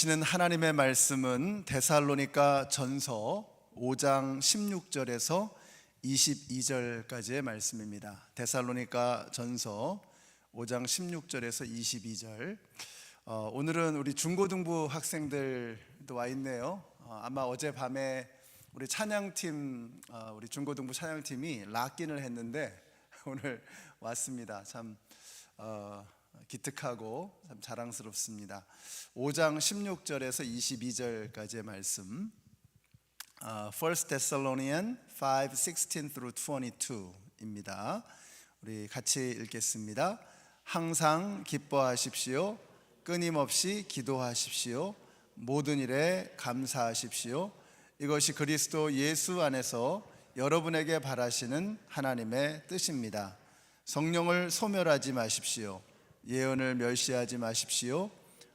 주시는 하나님의 말씀은 데살로니가 전서 5장 16절에서 22절까지의 말씀입니다. 데살로니가 전서 5장 16절에서 22절. 오늘은 우리 중고등부 학생들도 와 있네요. 아마 어젯밤에 우리 찬양팀, 우리 중고등부 찬양팀이 락인을 했는데 오늘 왔습니다. 참 기특하고 참 자랑스럽습니다. 5장 16절에서 22절까지의 말씀, 1 Thessalonians 5, 16 through 22입니다. 우리 같이 읽겠습니다. 항상 기뻐하십시오. 끊임없이 기도하십시오. 모든 일에 감사하십시오. 이것이 그리스도 예수 안에서 여러분에게 바라시는 하나님의 뜻입니다. 성령을 소멸하지 마십시오. 예언을 멸시하지 마십시오.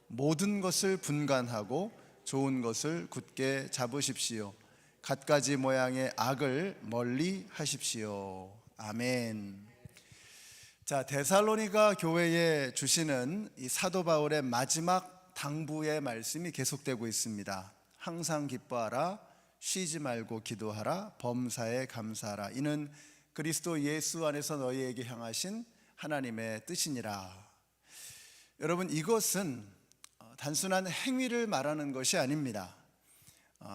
모든 것을 분간하고 좋은 것을 굳게 잡으십시오. 갖가지 모양의 악을 멀리 하십시오. 아멘. 자, 데살로니가 교회에 주시는 이 사도 바울의 마지막 당부의 말씀이 계속되고 있습니다. 항상 기뻐하라, 쉬지 말고 기도하라, 범사에 감사하라. 이는 그리스도 예수 안에서 너희에게 향하신 하나님의 뜻이니라. 여러분, 이것은 단순한 행위를 말하는 것이 아닙니다.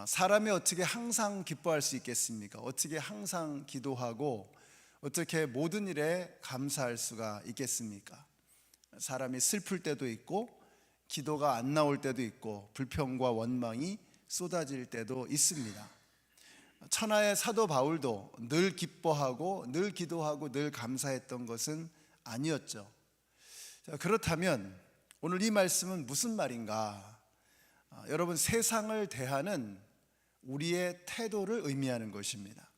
사람이 어떻게 항상 기뻐할 수 있겠습니까? 어떻게 항상 기도하고 어떻게 모든 일에 감사할 수가 있겠습니까? 사람이 슬플 때도 있고 기도가 안 나올 때도 있고 불평과 원망이 쏟아질 때도 있습니다. 천하의 사도 바울도 늘 기뻐하고 늘 기도하고 늘 감사했던 것은 아니었죠. 자, 그렇다면 오늘 이 말씀은 무슨 말인가? 여러분, 세상을 대하는 우리의 태도를 의미하는 것입니다.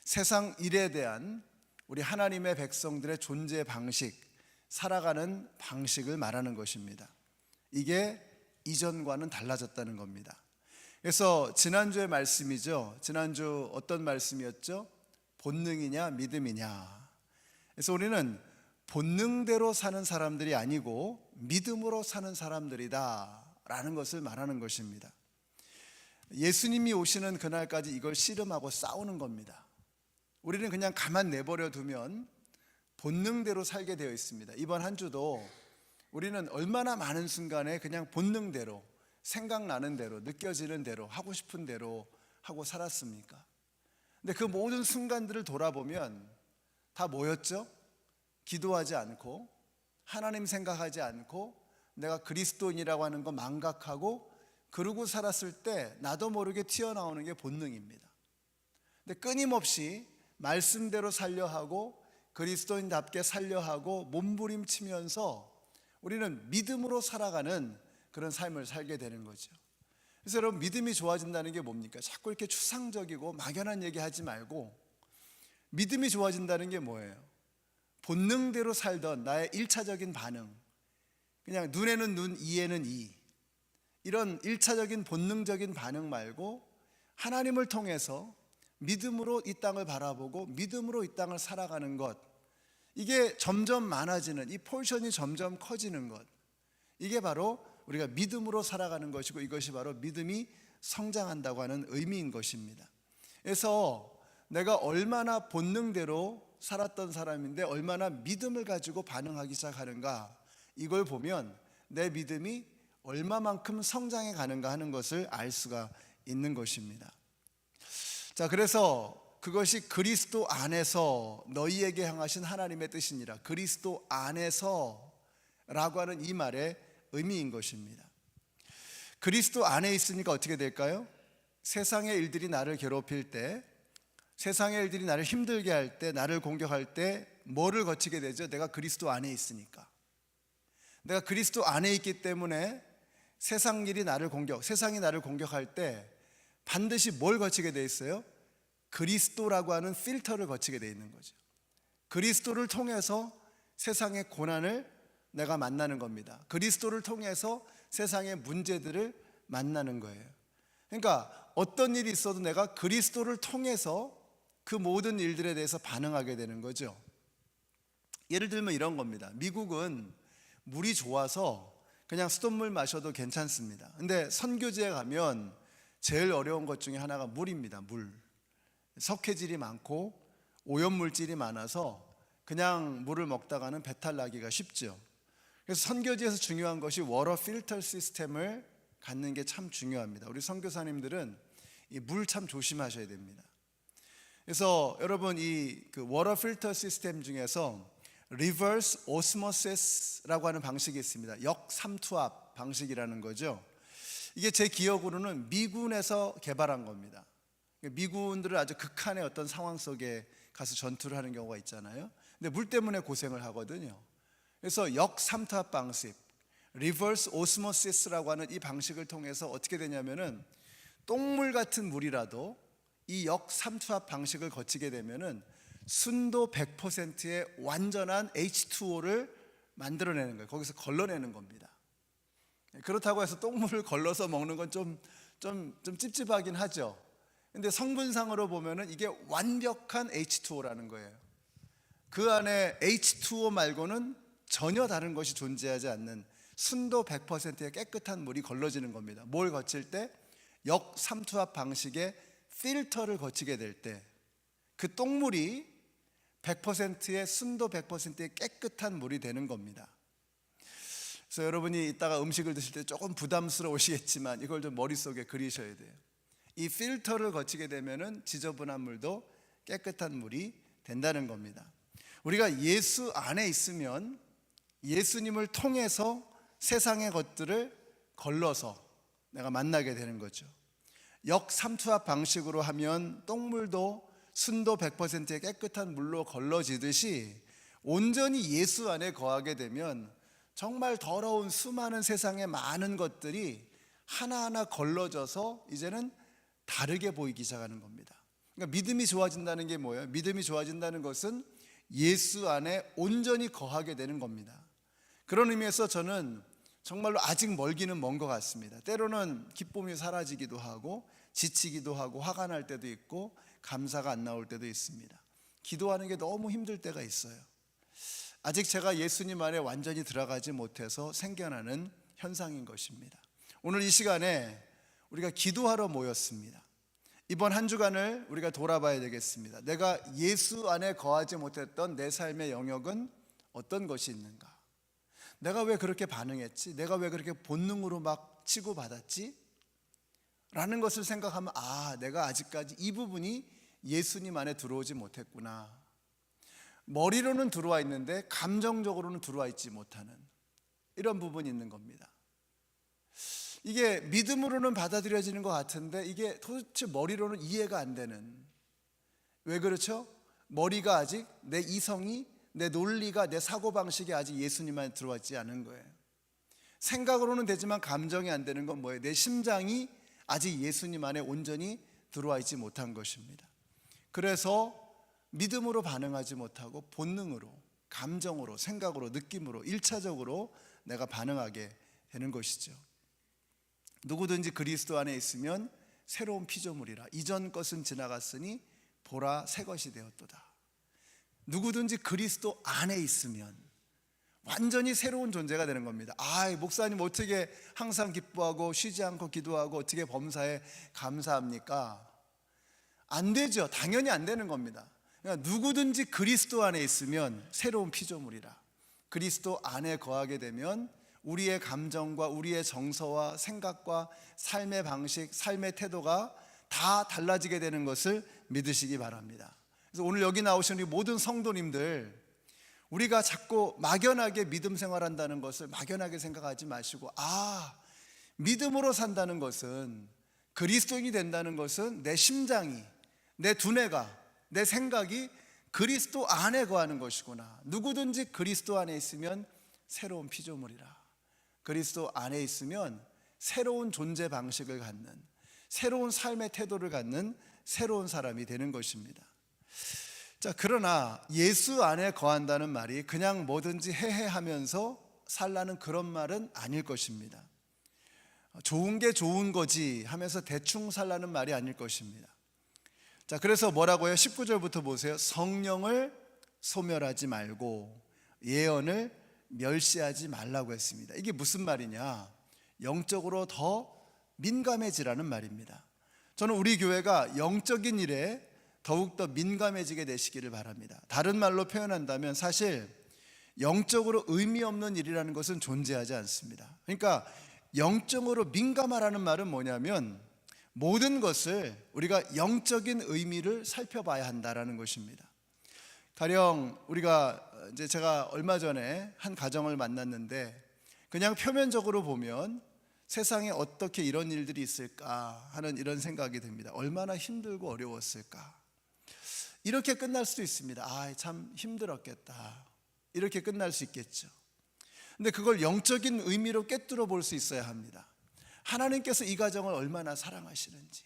세상 일에 대한 우리 하나님의 백성들의 존재 방식, 살아가는 방식을 말하는 것입니다. 이게 이전과는 달라졌다는 겁니다. 그래서 지난주의 말씀이죠. 지난주 어떤 말씀이었죠? 본능이냐 믿음이냐. 그래서 우리는 본능대로 사는 사람들이 아니고 믿음으로 사는 사람들이다 라는 것을 말하는 것입니다. 예수님이 오시는 그날까지 이걸 씨름하고 싸우는 겁니다. 우리는 그냥 가만 내버려 두면 본능대로 살게 되어 있습니다. 이번 한 주도 우리는 얼마나 많은 순간에 그냥 본능대로, 생각나는 대로, 느껴지는 대로, 하고 싶은 대로 하고 살았습니까? 근데 그 모든 순간들을 돌아보면 다 뭐였죠? 기도하지 않고 하나님 생각하지 않고 내가 그리스도인이라고 하는 거 망각하고 그러고 살았을 때 나도 모르게 튀어나오는 게 본능입니다. 근데 끊임없이 말씀대로 살려 하고 그리스도인답게 살려 하고 몸부림치면서 우리는 믿음으로 살아가는 그런 삶을 살게 되는 거죠. 그래서 여러분, 믿음이 좋아진다는 게 뭡니까? 자꾸 이렇게 추상적이고 막연한 얘기 하지 말고 믿음이 좋아진다는 게 뭐예요? 본능대로 살던 나의 1차적인 반응, 그냥 눈에는 눈, 이에는 이, 이런 1차적인 본능적인 반응 말고 하나님을 통해서 믿음으로 이 땅을 바라보고 믿음으로 이 땅을 살아가는 것, 이게 점점 많아지는, 이 포션이 점점 커지는 것, 이게 바로 우리가 믿음으로 살아가는 것이고 이것이 바로 믿음이 성장한다고 하는 의미인 것입니다. 그래서 내가 얼마나 본능대로 살았던 사람인데 얼마나 믿음을 가지고 반응하기 시작하는가, 이걸 보면 내 믿음이 얼마만큼 성장해 가는가 하는 것을 알 수가 있는 것입니다. 자, 그래서 그것이 그리스도 안에서 너희에게 향하신 하나님의 뜻이니라. 그리스도 안에서 라고 하는 이 말의 의미인 것입니다. 그리스도 안에 있으니까 어떻게 될까요? 세상의 일들이 나를 괴롭힐 때, 세상의 일들이 나를 힘들게 할 때, 나를 공격할 때 뭐를 거치게 되죠? 내가 그리스도 안에 있으니까. 내가 그리스도 안에 있기 때문에 세상이 나를 공격할 때 반드시 뭘 거치게 돼 있어요? 그리스도라고 하는 필터를 거치게 돼 있는 거죠. 그리스도를 통해서 세상의 고난을 내가 만나는 겁니다. 그리스도를 통해서 세상의 문제들을 만나는 거예요. 그러니까 어떤 일이 있어도 내가 그리스도를 통해서 그 모든 일들에 대해서 반응하게 되는 거죠. 예를 들면 이런 겁니다. 미국은 물이 좋아서 그냥 수돗물 마셔도 괜찮습니다. 근데 선교지에 가면 제일 어려운 것 중에 하나가 물입니다. 물. 석회질이 많고 오염물질이 많아서 그냥 물을 먹다가는 배탈 나기가 쉽죠. 그래서 선교지에서 중요한 것이 워터 필터 시스템을 갖는 게 참 중요합니다. 우리 선교사님들은 이 물 참 조심하셔야 됩니다. 그래서 여러분 이 워터 필터 시스템 중에서 리버스 오스모시스라고 하는 방식이 있습니다. 역삼투압 방식이라는 거죠. 이게 제 기억으로는 미군에서 개발한 겁니다. 미군들은 아주 극한의 어떤 상황 속에 가서 전투를 하는 경우가 있잖아요. 근데 물 때문에 고생을 하거든요. 그래서 역삼투압 방식, 리버스 오스모시스라고 하는 이 방식을 통해서 어떻게 되냐면은 똥물 같은 물이라도 이 역삼투압 방식을 거치게 되면은 순도 100%의 완전한 H2O를 만들어내는 거예요. 거기서 걸러내는 겁니다. 그렇다고 해서 똥물을 걸러서 먹는 건 좀 찝찝하긴 하죠. 근데 성분상으로 보면은 이게 완벽한 H2O라는 거예요. 그 안에 H2O 말고는 전혀 다른 것이 존재하지 않는 순도 100%의 깨끗한 물이 걸러지는 겁니다. 뭘 거칠 때? 역삼투압 방식의 필터를 거치게 될 때 그 똥물이 100%의 순도 100%의 깨끗한 물이 되는 겁니다. 그래서 여러분이 이따가 음식을 드실 때 조금 부담스러우시겠지만 이걸 좀 머릿속에 그리셔야 돼요. 이 필터를 거치게 되면은 지저분한 물도 깨끗한 물이 된다는 겁니다. 우리가 예수 안에 있으면 예수님을 통해서 세상의 것들을 걸러서 내가 만나게 되는 거죠. 역삼투압 방식으로 하면 똥물도 순도 100%의 깨끗한 물로 걸러지듯이 온전히 예수 안에 거하게 되면 정말 더러운 수많은 세상의 많은 것들이 하나하나 걸러져서 이제는 다르게 보이기 시작하는 겁니다. 그러니까 믿음이 좋아진다는 게 뭐예요? 믿음이 좋아진다는 것은 예수 안에 온전히 거하게 되는 겁니다. 그런 의미에서 저는 정말로 아직 멀기는 먼 것 같습니다. 때로는 기쁨이 사라지기도 하고 지치기도 하고 화가 날 때도 있고 감사가 안 나올 때도 있습니다. 기도하는 게 너무 힘들 때가 있어요. 아직 제가 예수님 안에 완전히 들어가지 못해서 생겨나는 현상인 것입니다. 오늘 이 시간에 우리가 기도하러 모였습니다. 이번 한 주간을 우리가 돌아봐야 되겠습니다. 내가 예수 안에 거하지 못했던 내 삶의 영역은 어떤 것이 있는가? 내가 왜 그렇게 반응했지? 내가 왜 그렇게 본능으로 막 치고받았지? 라는 것을 생각하면 내가 아직까지 이 부분이 예수님 안에 들어오지 못했구나. 머리로는 들어와 있는데 감정적으로는 들어와 있지 못하는 이런 부분이 있는 겁니다. 이게 믿음으로는 받아들여지는 것 같은데 이게 도대체 머리로는 이해가 안 되는. 왜 그렇죠? 머리가 아직 내 이성이, 내 논리가, 내 사고방식이 아직 예수님 안에 들어왔지 않은 거예요. 생각으로는 되지만 감정이 안 되는 건 뭐예요? 내 심장이 아직 예수님 안에 온전히 들어와 있지 못한 것입니다. 그래서 믿음으로 반응하지 못하고 본능으로, 감정으로, 생각으로, 느낌으로 1차적으로 내가 반응하게 되는 것이죠. 누구든지 그리스도 안에 있으면 새로운 피조물이라. 이전 것은 지나갔으니 보라 새 것이 되었도다. 누구든지 그리스도 안에 있으면 완전히 새로운 존재가 되는 겁니다. 목사님 어떻게 항상 기뻐하고 쉬지 않고 기도하고 어떻게 범사에 감사합니까? 안 되죠. 당연히 안 되는 겁니다. 그러니까 누구든지 그리스도 안에 있으면 새로운 피조물이라. 그리스도 안에 거하게 되면 우리의 감정과 우리의 정서와 생각과 삶의 방식, 삶의 태도가 다 달라지게 되는 것을 믿으시기 바랍니다. 그래서 오늘 여기 나오신 우리 모든 성도님들, 우리가 자꾸 막연하게 믿음 생활한다는 것을 막연하게 생각하지 마시고 믿음으로 산다는 것은, 그리스도인이 된다는 것은 내 심장이, 내 두뇌가, 내 생각이 그리스도 안에 거하는 것이구나. 누구든지 그리스도 안에 있으면 새로운 피조물이라. 그리스도 안에 있으면 새로운 존재 방식을 갖는, 새로운 삶의 태도를 갖는 새로운 사람이 되는 것입니다. 자, 그러나 예수 안에 거한다는 말이 그냥 뭐든지 해하면서 살라는 그런 말은 아닐 것입니다. 좋은 게 좋은 거지 하면서 대충 살라는 말이 아닐 것입니다. 자, 그래서 뭐라고요? 19절부터 보세요. 성령을 소멸하지 말고 예언을 멸시하지 말라고 했습니다. 이게 무슨 말이냐? 영적으로 더 민감해지라는 말입니다. 저는 우리 교회가 영적인 일에 더욱더 민감해지게 되시기를 바랍니다. 다른 말로 표현한다면 사실 영적으로 의미 없는 일이라는 것은 존재하지 않습니다. 그러니까 영적으로 민감하라는 말은 뭐냐면 모든 것을 우리가 영적인 의미를 살펴봐야 한다라는 것입니다. 가령 제가 얼마 전에 한 가정을 만났는데 그냥 표면적으로 보면 세상에 어떻게 이런 일들이 있을까 하는 이런 생각이 듭니다. 얼마나 힘들고 어려웠을까. 이렇게 끝날 수도 있습니다. 참 힘들었겠다. 이렇게 끝날 수 있겠죠. 근데 그걸 영적인 의미로 꿰뚫어 볼 수 있어야 합니다. 하나님께서 이 가정을 얼마나 사랑하시는지,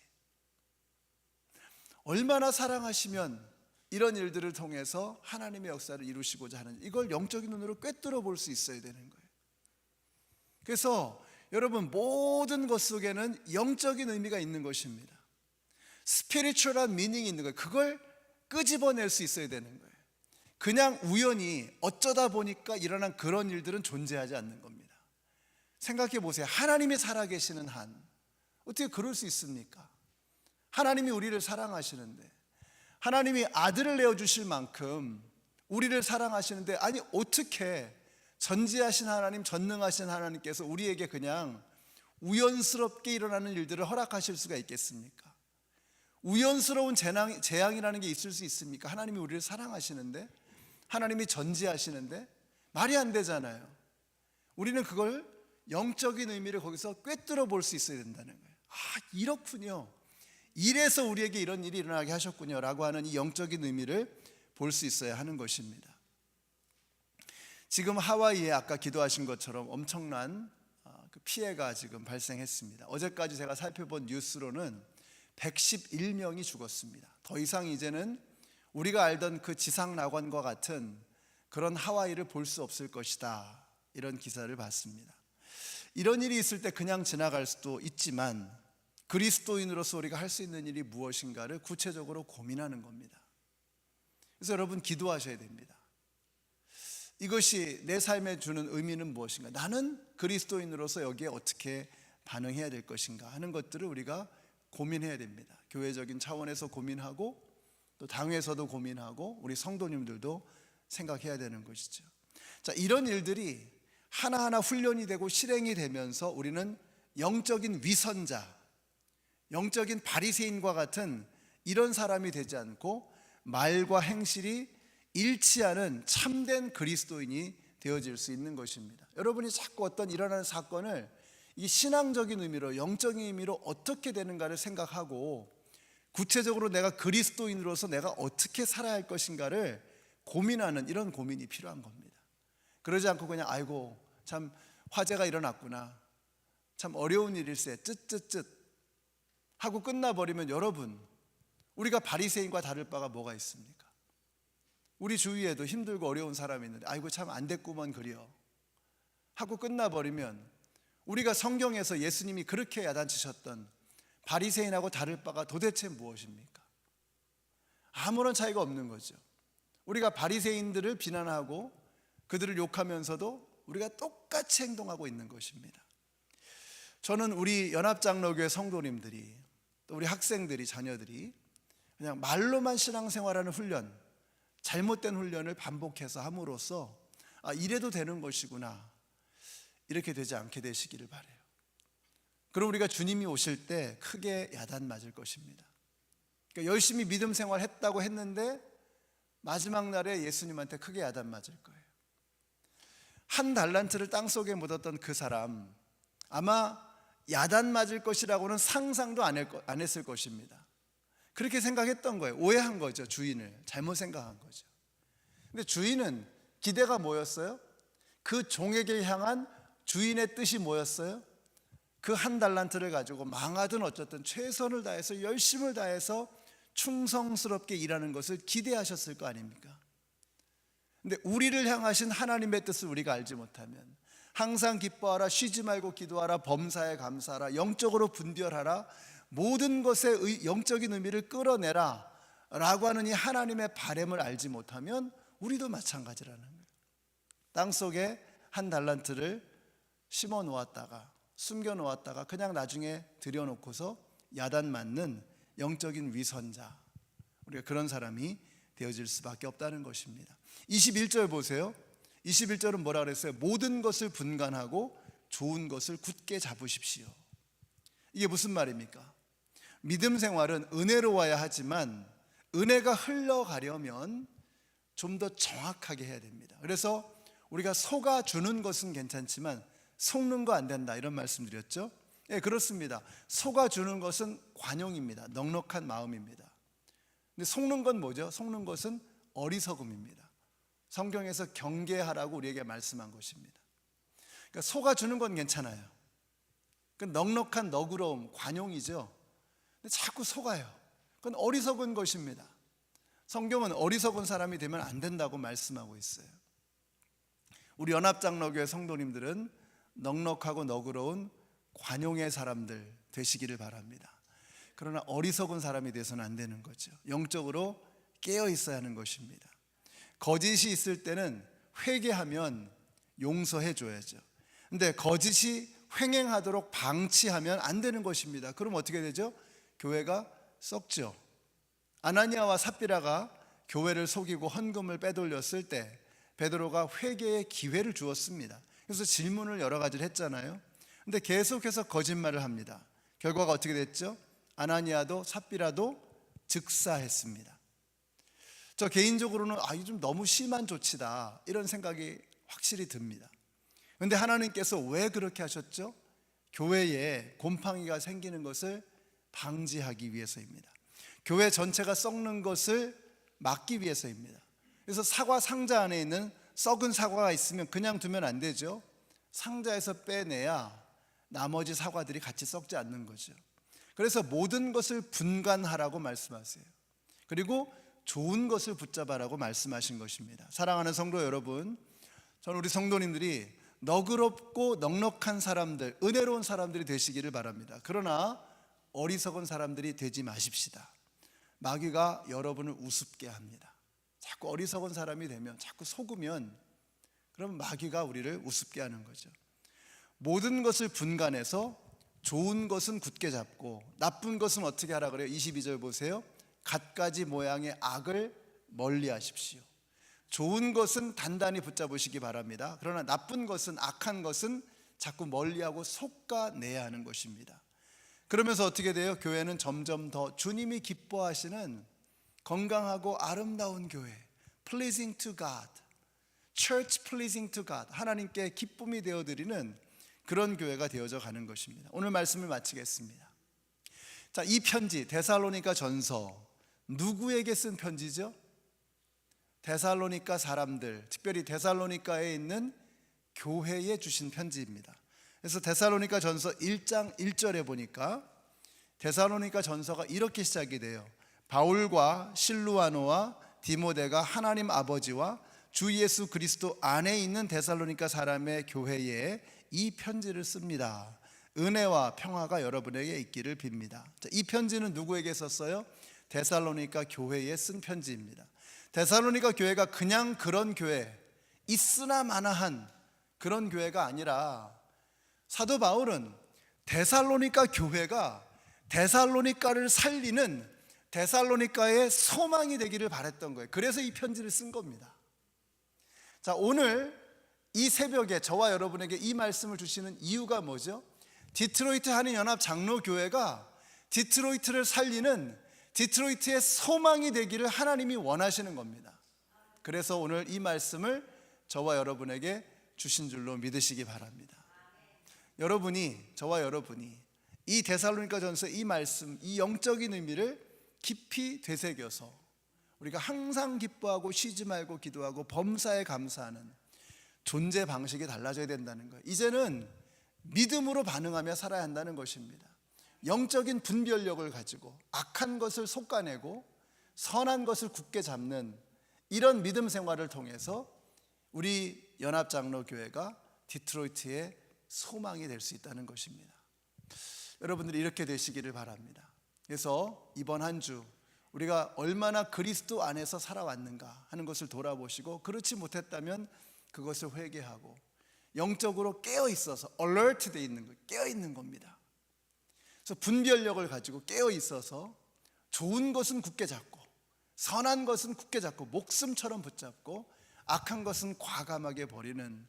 얼마나 사랑하시면 이런 일들을 통해서 하나님의 역사를 이루시고자 하는지, 이걸 영적인 눈으로 꿰뚫어 볼 수 있어야 되는 거예요. 그래서 여러분, 모든 것 속에는 영적인 의미가 있는 것입니다. 스피리추얼한 미닝이 있는 거예요. 그걸 끄집어낼 수 있어야 되는 거예요. 그냥 우연히 어쩌다 보니까 일어난 그런 일들은 존재하지 않는 겁니다. 생각해 보세요. 하나님이 살아계시는 한 어떻게 그럴 수 있습니까? 하나님이 우리를 사랑하시는데, 하나님이 아들을 내어주실 만큼 우리를 사랑하시는데, 아니 어떻게 전지하신 하나님, 전능하신 하나님께서 우리에게 그냥 우연스럽게 일어나는 일들을 허락하실 수가 있겠습니까? 우연스러운 재앙이라는 게 있을 수 있습니까? 하나님이 우리를 사랑하시는데, 하나님이 전지하시는데 말이 안 되잖아요. 우리는 그걸 영적인 의미를 거기서 꿰뚫어 볼 수 있어야 된다는 거예요. 이렇군요. 이래서 우리에게 이런 일이 일어나게 하셨군요 라고 하는 이 영적인 의미를 볼 수 있어야 하는 것입니다. 지금 하와이에 아까 기도하신 것처럼 엄청난 피해가 지금 발생했습니다. 어제까지 제가 살펴본 뉴스로는 111명이 죽었습니다. 더 이상 이제는 우리가 알던 그 지상낙원과 같은 그런 하와이를 볼 수 없을 것이다, 이런 기사를 봤습니다. 이런 일이 있을 때 그냥 지나갈 수도 있지만 그리스도인으로서 우리가 할 수 있는 일이 무엇인가를 구체적으로 고민하는 겁니다. 그래서 여러분, 기도하셔야 됩니다. 이것이 내 삶에 주는 의미는 무엇인가? 나는 그리스도인으로서 여기에 어떻게 반응해야 될 것인가 하는 것들을 우리가 고민해야 됩니다. 교회적인 차원에서 고민하고 또 당회에서도 고민하고 우리 성도님들도 생각해야 되는 것이죠. 자, 이런 일들이 하나하나 훈련이 되고 실행이 되면서 우리는 영적인 위선자, 영적인 바리새인과 같은 이런 사람이 되지 않고 말과 행실이 일치하는 참된 그리스도인이 되어질 수 있는 것입니다. 여러분이 자꾸 어떤 일어나는 사건을 이 신앙적인 의미로, 영적인 의미로 어떻게 되는가를 생각하고 구체적으로 내가 그리스도인으로서 내가 어떻게 살아야 할 것인가를 고민하는 이런 고민이 필요한 겁니다. 그러지 않고 그냥 아이고 참 화재가 일어났구나, 참 어려운 일일세, 쯧쯧쯧 하고 끝나버리면 여러분, 우리가 바리새인과 다를 바가 뭐가 있습니까? 우리 주위에도 힘들고 어려운 사람이 있는데 아이고 참 안 됐구먼 그려 하고 끝나버리면 우리가 성경에서 예수님이 그렇게 야단치셨던 바리새인하고 다를 바가 도대체 무엇입니까? 아무런 차이가 없는 거죠. 우리가 바리새인들을 비난하고 그들을 욕하면서도 우리가 똑같이 행동하고 있는 것입니다. 저는 우리 연합장로교회 성도님들이, 또 우리 학생들이, 자녀들이 그냥 말로만 신앙생활하는 훈련, 잘못된 훈련을 반복해서 함으로써 이래도 되는 것이구나, 이렇게 되지 않게 되시기를 바라요. 그럼 우리가 주님이 오실 때 크게 야단 맞을 것입니다. 그러니까 열심히 믿음 생활했다고 했는데 마지막 날에 예수님한테 크게 야단 맞을 거예요. 한 달란트를 땅속에 묻었던 그 사람, 아마 야단 맞을 것이라고는 상상도 안 했을 것입니다. 그렇게 생각했던 거예요. 오해한 거죠. 주인을 잘못 생각한 거죠. 근데 주인은 기대가 뭐였어요? 그 종에게 향한 주인의 뜻이 뭐였어요? 그 한 달란트를 가지고 망하든 어쨌든 최선을 다해서 열심을 다해서 충성스럽게 일하는 것을 기대하셨을 거 아닙니까? 근데 우리를 향하신 하나님의 뜻을 우리가 알지 못하면 항상 기뻐하라, 쉬지 말고 기도하라, 범사에 감사하라, 영적으로 분별하라, 모든 것의 영적인 의미를 끌어내라 라고 하는 이 하나님의 바램을 알지 못하면 우리도 마찬가지라는 거예요. 땅속에 한 달란트를 심어 놓았다가 숨겨 놓았다가 그냥 나중에 들여놓고서 야단 맞는 영적인 위선자, 우리가 그런 사람이 되어질 수밖에 없다는 것입니다. 21절 보세요. 21절은 뭐라 그랬어요? 모든 것을 분간하고 좋은 것을 굳게 잡으십시오. 이게 무슨 말입니까? 믿음 생활은 은혜로워야 하지만 은혜가 흘러가려면 좀 더 정확하게 해야 됩니다. 그래서 우리가 속아주는 것은 괜찮지만 속는 거 안 된다, 이런 말씀 드렸죠. 예, 그렇습니다. 속아주는 것은 관용입니다. 넉넉한 마음입니다. 근데 속는 건 뭐죠? 속는 것은 어리석음입니다. 성경에서 경계하라고 우리에게 말씀한 것입니다. 그러니까 속아주는 건 괜찮아요. 그 넉넉한 너그러움, 관용이죠. 근데 자꾸 속아요. 그건 어리석은 것입니다. 성경은 어리석은 사람이 되면 안 된다고 말씀하고 있어요. 우리 연합장로교회 성도님들은 넉넉하고 너그러운 관용의 사람들 되시기를 바랍니다. 그러나 어리석은 사람이 돼서는 안 되는 거죠. 영적으로 깨어 있어야 하는 것입니다. 거짓이 있을 때는 회개하면 용서해 줘야죠. 근데 거짓이 횡행하도록 방치하면 안 되는 것입니다. 그럼 어떻게 되죠? 교회가 썩죠. 아나니아와 삽비라가 교회를 속이고 헌금을 빼돌렸을 때 베드로가 회개의 기회를 주었습니다. 그래서 질문을 여러 가지를 했잖아요. 근데 계속해서 거짓말을 합니다. 결과가 어떻게 됐죠? 아나니아도 삽비라도 즉사했습니다. 저 개인적으로는 이게 좀 너무 심한 조치다, 이런 생각이 확실히 듭니다. 그런데 하나님께서 왜 그렇게 하셨죠? 교회에 곰팡이가 생기는 것을 방지하기 위해서입니다. 교회 전체가 썩는 것을 막기 위해서입니다. 그래서 사과 상자 안에 있는 썩은 사과가 있으면 그냥 두면 안 되죠. 상자에서 빼내야 나머지 사과들이 같이 썩지 않는 거죠. 그래서 모든 것을 분간하라고 말씀하세요. 그리고 좋은 것을 붙잡아라고 말씀하신 것입니다. 사랑하는 성도 여러분, 저는 우리 성도님들이 너그럽고 넉넉한 사람들, 은혜로운 사람들이 되시기를 바랍니다. 그러나 어리석은 사람들이 되지 마십시다. 마귀가 여러분을 우습게 합니다. 자꾸 어리석은 사람이 되면, 자꾸 속으면, 그럼 마귀가 우리를 우습게 하는 거죠. 모든 것을 분간해서 좋은 것은 굳게 잡고 나쁜 것은 어떻게 하라 그래요? 22절 보세요. 갖가지 모양의 악을 멀리 하십시오. 좋은 것은 단단히 붙잡으시기 바랍니다. 그러나 나쁜 것은, 악한 것은 자꾸 멀리하고 속아내야 하는 것입니다. 그러면서 어떻게 돼요? 교회는 점점 더 주님이 기뻐하시는 건강하고 아름다운 교회, pleasing to God, church pleasing to God, 하나님께 기쁨이 되어드리는 그런 교회가 되어져 가는 것입니다. 오늘 말씀을 마치겠습니다. 자, 이 편지 데살로니가 전서, 누구에게 쓴 편지죠? 데살로니가 사람들, 특별히 데살로니가에 있는 교회에 주신 편지입니다. 그래서 데살로니가 전서 1장 1절에 보니까 데살로니가 전서가 이렇게 시작이 돼요. 바울과 실루아노와 디모데가 하나님 아버지와 주 예수 그리스도 안에 있는 데살로니가 사람의 교회에 이 편지를 씁니다. 은혜와 평화가 여러분에게 있기를 빕니다. 이 편지는 누구에게 썼어요? 데살로니가 교회에 쓴 편지입니다. 데살로니가 교회가 그냥 그런 교회, 있으나 마나한 그런 교회가 아니라 사도 바울은 데살로니가 교회가 데살로니가를 살리는 데살로니가의 소망이 되기를 바랬던 거예요. 그래서 이 편지를 쓴 겁니다. 자, 오늘 이 새벽에 저와 여러분에게 이 말씀을 주시는 이유가 뭐죠? 디트로이트 한인연합 장로교회가 디트로이트를 살리는 디트로이트의 소망이 되기를 하나님이 원하시는 겁니다. 그래서 오늘 이 말씀을 저와 여러분에게 주신 줄로 믿으시기 바랍니다. 저와 여러분이 이 데살로니가 전서 이 말씀, 이 영적인 의미를 깊이 되새겨서 우리가 항상 기뻐하고 쉬지 말고 기도하고 범사에 감사하는 존재 방식이 달라져야 된다는 거예요. 이제는 믿음으로 반응하며 살아야 한다는 것입니다. 영적인 분별력을 가지고 악한 것을 솎아내고 선한 것을 굳게 잡는 이런 믿음 생활을 통해서 우리 연합장로교회가 디트로이트의 소망이 될 수 있다는 것입니다. 여러분들이 이렇게 되시기를 바랍니다. 그래서 이번 한 주 우리가 얼마나 그리스도 안에서 살아왔는가 하는 것을 돌아보시고, 그렇지 못했다면 그것을 회개하고 영적으로 깨어 있어서 alert 돼 있는 거, 깨어 있는 겁니다. 그래서 분별력을 가지고 깨어 있어서 좋은 것은 굳게 잡고 선한 것은 굳게 잡고 목숨처럼 붙잡고 악한 것은 과감하게 버리는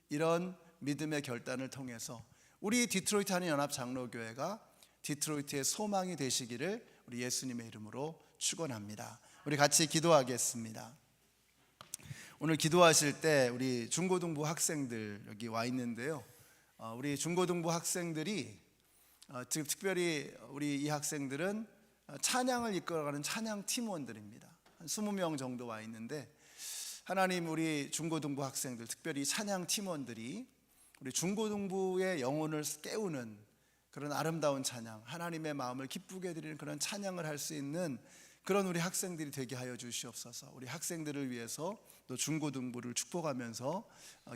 이런 믿음의 결단을 통해서 우리 디트로이트 한인연합 장로교회가 디트로이트의 소망이 되시기를 우리 예수님의 이름으로 축원합니다. 우리 같이 기도하겠습니다. 오늘 기도하실 때 우리 중고등부 학생들 여기 와 있는데요. 우리 중고등부 학생들이 특별히 우리 이 학생들은 찬양을 이끌어가는 찬양 팀원들입니다. 한 20명 정도 와 있는데 하나님 우리 중고등부 학생들 특별히 찬양 팀원들이 우리 중고등부의 영혼을 깨우는 그런 아름다운 찬양, 하나님의 마음을 기쁘게 드리는 그런 찬양을 할 수 있는 그런 우리 학생들이 되게 하여 주시옵소서. 우리 학생들을 위해서 또 중고등부를 축복하면서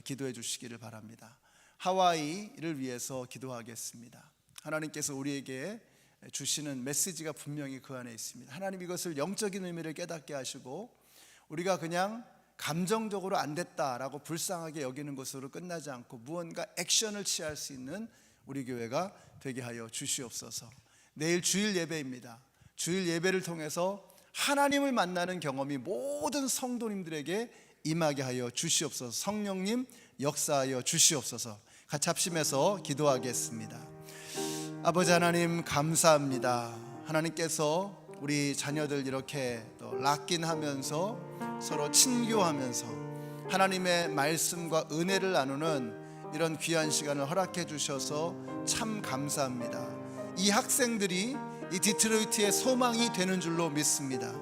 기도해 주시기를 바랍니다. 하와이를 위해서 기도하겠습니다. 하나님께서 우리에게 주시는 메시지가 분명히 그 안에 있습니다. 하나님 이것을 영적인 의미를 깨닫게 하시고 우리가 그냥 감정적으로 안 됐다라고 불쌍하게 여기는 것으로 끝나지 않고 무언가 액션을 취할 수 있는 우리 교회가 되게 하여 주시옵소서. 내일 주일 예배입니다. 주일 예배를 통해서 하나님을 만나는 경험이 모든 성도님들에게 임하게 하여 주시옵소서. 성령님 역사하여 주시옵소서. 같이 합심해서 기도하겠습니다. 아버지 하나님 감사합니다. 하나님께서 우리 자녀들 이렇게 또 락인하면서 서로 친교하면서 하나님의 말씀과 은혜를 나누는 이런 귀한 시간을 허락해 주셔서 참 감사합니다. 이 학생들이 이 디트로이트의 소망이 되는 줄로 믿습니다.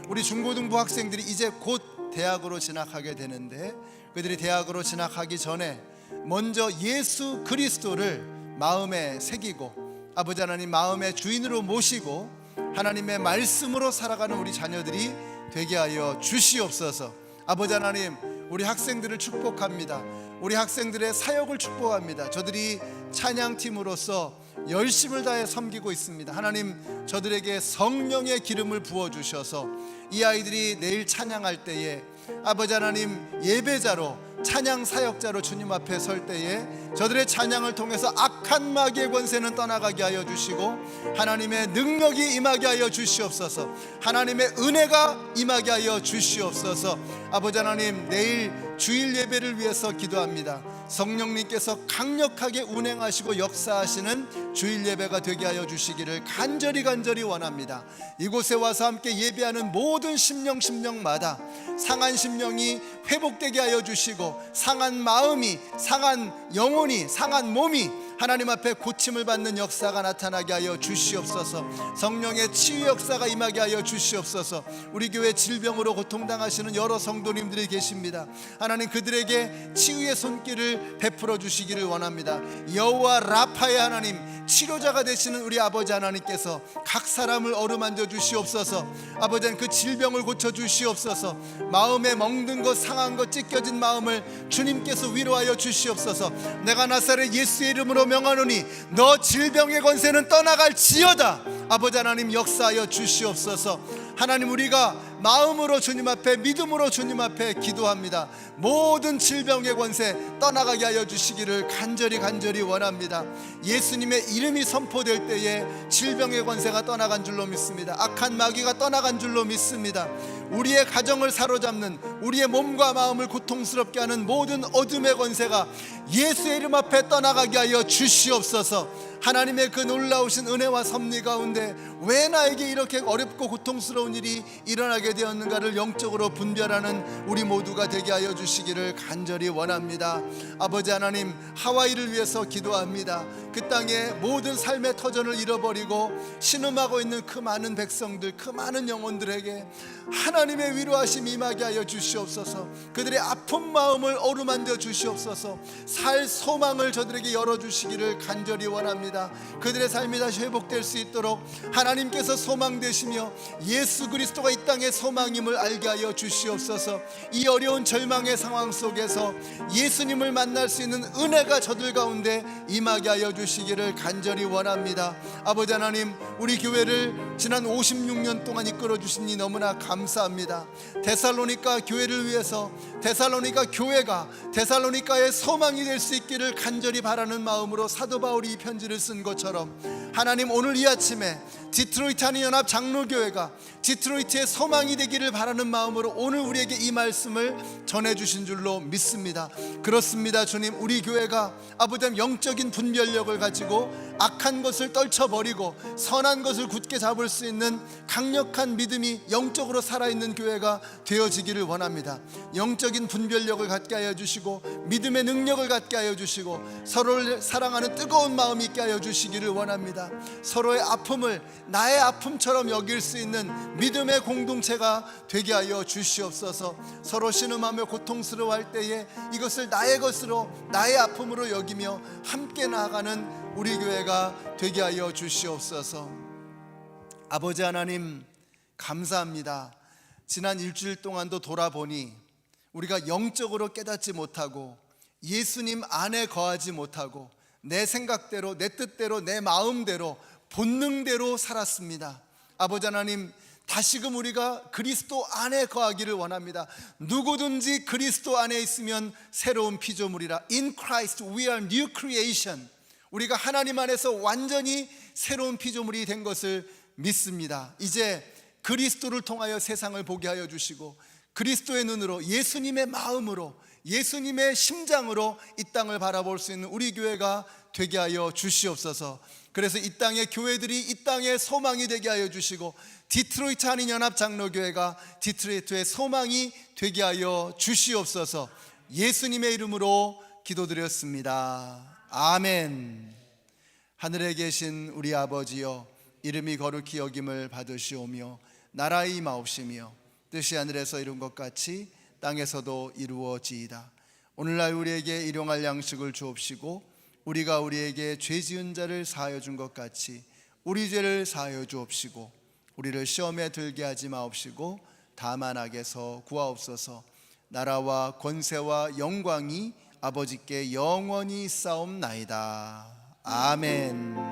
우리 중고등부 학생들이 이제 곧 대학으로 진학하게 되는데 그들이 대학으로 진학하기 전에 먼저 예수 그리스도를 마음에 새기고 아버지 하나님 마음의 주인으로 모시고 하나님의 말씀으로 살아가는 우리 자녀들이 되게 하여 주시옵소서. 아버지 하나님 우리 학생들을 축복합니다. 우리 학생들의 사역을 축복합니다. 저들이 찬양팀으로서 열심을 다해 섬기고 있습니다. 하나님 저들에게 성령의 기름을 부어주셔서 이 아이들이 내일 찬양할 때에 아버지 하나님 예배자로 찬양 사역자로 주님 앞에 설 때에 저들의 찬양을 통해서 악한 마귀의 권세는 떠나가게 하여 주시고 하나님의 능력이 임하게 하여 주시옵소서. 하나님의 은혜가 임하게 하여 주시옵소서. 아버지 하나님 내일 주일 예배를 위해서 기도합니다. 성령님께서 강력하게 운행하시고 역사하시는 주일 예배가 되게 하여 주시기를 간절히 원합니다. 이곳에 와서 함께 예배하는 모든 심령마다 상한 심령이 회복되게 하여 주시고 상한 마음이, 상한 영혼이, 상한 몸이 하나님 앞에 고침을 받는 역사가 나타나게 하여 주시옵소서. 성령의 치유 역사가 임하게 하여 주시옵소서. 우리 교회 질병으로 고통당하시는 여러 성도님들이 계십니다. 하나님 그들에게 치유의 손길을 베풀어 주시기를 원합니다. 여호와 라파의 하나님 치료자가 되시는 우리 아버지 하나님께서 각 사람을 어루만져 주시옵소서. 아버지 하나님 그 질병을 고쳐 주시옵소서. 마음에 멍든 것, 상한 것, 찢겨진 마음을 주님께서 위로하여 주시옵소서. 내가 나사렛 예수의 이름으로 명하노니 너 질병의 권세는 떠나갈지어다. 아버지 하나님 역사하여 주시옵소서. 하나님 우리가 마음으로 주님 앞에 믿음으로 주님 앞에 기도합니다. 모든 질병의 권세 떠나가게 하여 주시기를 간절히 원합니다. 예수님의 이름이 선포될 때에 질병의 권세가 떠나간 줄로 믿습니다. 악한 마귀가 떠나간 줄로 믿습니다. 우리의 가정을 사로잡는 우리의 몸과 마음을 고통스럽게 하는 모든 어둠의 권세가 예수의 이름 앞에 떠나가게 하여 주시옵소서. 하나님의 그 놀라우신 은혜와 섭리 가운데 왜 나에게 이렇게 어렵고 고통스러운 일이 일어나게 되었는가를 영적으로 분별하는 우리 모두가 되게 하여 주시기를 간절히 원합니다. 아버지 하나님 하와이를 위해서 기도합니다. 그 땅에 모든 삶의 터전을 잃어버리고 신음하고 있는 그 많은 백성들, 그 많은 영혼들에게 하나님의 위로하심이 임하게 하여 주시옵소서. 그들의 아픈 마음을 어루만져 주시옵소서. 살 소망을 저들에게 열어주시기를 간절히 원합니다. 그들의 삶이 다시 회복될 수 있도록 하나님께서 소망 되시며 예수 그리스도가 이 땅에 소망임을 알게 하여 주시옵소서. 이 어려운 절망의 상황 속에서 예수님을 만날 수 있는 은혜가 저들 가운데 임하게 하여 주시기를 간절히 원합니다. 아버지 하나님, 우리 교회를 지난 56년 동안 이끌어 주시니 너무나 감사합니다. 데살로니가 교회를 위해서 데살로니가 교회가 데살로니가의 소망이 될 수 있기를 간절히 바라는 마음으로 사도 바울이 이 편지를 쓴 것처럼, 하나님, 오늘 이 아침에 디트로이트 한인연합 장로교회가 디트로이트의 소망이 되기를 바라는 마음으로 오늘 우리에게 이 말씀을 전해주신 줄로 믿습니다. 그렇습니다. 주님, 우리 교회가 아버지 영적인 분별력을 가지고 악한 것을 떨쳐버리고 선한 것을 굳게 잡을 수 있는 강력한 믿음이 영적으로 살아있는 교회가 되어지기를 원합니다. 영적인 분별력을 갖게 하여 주시고 믿음의 능력을 갖게 하여 주시고 서로를 사랑하는 뜨거운 마음이 있게 하여 주시기를 원합니다. 서로의 아픔을 나의 아픔처럼 여길 수 있는 믿음의 공동체가 되게 하여 주시옵소서. 서로 신음하며 고통스러워할 때에 이것을 나의 것으로 나의 아픔으로 여기며 함께 나아가는 우리 교회가 되게 하여 주시옵소서. 아버지 하나님, 감사합니다. 지난 일주일 동안도 돌아보니 우리가 영적으로 깨닫지 못하고 예수님 안에 거하지 못하고 내 생각대로 내 뜻대로 내 마음대로 본능대로 살았습니다. 아버지 하나님, 다시금 우리가 그리스도 안에 거하기를 원합니다. 누구든지 그리스도 안에 있으면 새로운 피조물이라. In Christ we are new creation. 우리가 하나님 안에서 완전히 새로운 피조물이 된 것을 믿습니다. 이제 그리스도를 통하여 세상을 보게 하여 주시고 그리스도의 눈으로 예수님의 마음으로 예수님의 심장으로 이 땅을 바라볼 수 있는 우리 교회가 되게 하여 주시옵소서. 그래서 이 땅의 교회들이 이 땅의 소망이 되게 하여 주시고 디트로이트 한인연합 장로교회가 디트로이트의 소망이 되게 하여 주시옵소서. 예수님의 이름으로 기도드렸습니다. 아멘. 하늘에 계신 우리 아버지여, 이름이 거룩히 여김을 받으시오며 나라의 임하옵시며 뜻이 하늘에서 이룬 것 같이 땅에서도 이루어지이다. 오늘날 우리에게 일용할 양식을 주옵시고 우리가 우리에게 죄 지은 자를 사하여 준 것 같이 우리 죄를 사하여 주옵시고 우리를 시험에 들게 하지 마옵시고 다만 악에서 구하옵소서. 나라와 권세와 영광이 아버지께 영원히 있사옵나이다. 아멘.